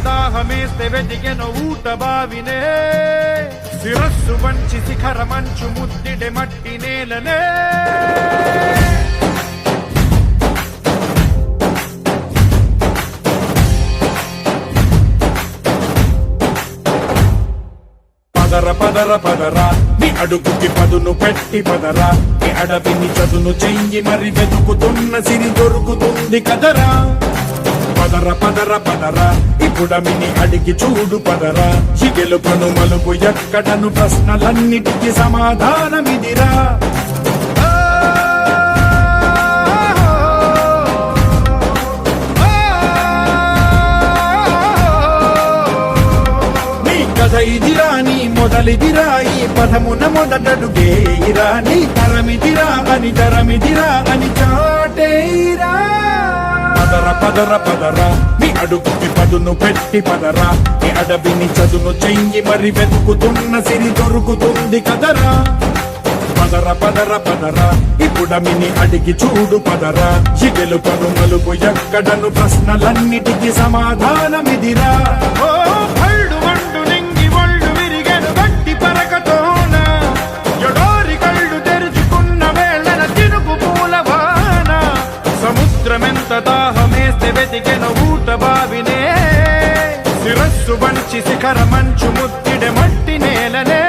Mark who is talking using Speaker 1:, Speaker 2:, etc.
Speaker 1: దాహమేస్తే వెతికెను ఊట బావినే శిరస్సు వంచి శిఖర మంచు ముద్దిడే మట్టి నేలనే పదర పదర పదరా నీ అడుగుకి పదును పెట్టి పదరా నీ అడవిని చదును చెయ్యి మరి వెతుకుతున్న సిరి దొరుకుతుంది కదరా పదర పదర పదరా ఇప్పుడమిని అడిగి చూడు పదరా చిగెలుపను మలుపు ఎక్కడను ప్రశ్నలన్నిటికీ సమాధానమిదిరా ఇదిరా నీ మొదలిదిరా ఈ పదమున మొదటడుగేయిరా నీ తరమిదిరా అని చాటేరా పదర పదర పదరా నీ అడుగుకి పదును పెట్టి పదరా నీ అడవిని చదును చెయ్యి మరి వెతుకుతున్న సిరి దొరుకుతుంది కదరా పదర పదర పదరా ఇప్పుడమిని అడిగి చూడు పదరా చిగెలు పను మలుపు ఎక్కడను ప్రశ్నలన్నిటికీ సమాధానమిదిరా ఓ భళ్ళు వండు నింగి ఒళ్ళు విరిగెను గట్టి పరకతోన ఎడోరి కళ్ళు తెరుచుకున్న వేళన తినుగు పూలవాన సముద్రమెంత దాహమేస్తే వెతికెను ఊట బావినే శిరస్సు వంచి శిఖర మంచు ముద్దిడే మట్టి నేలనే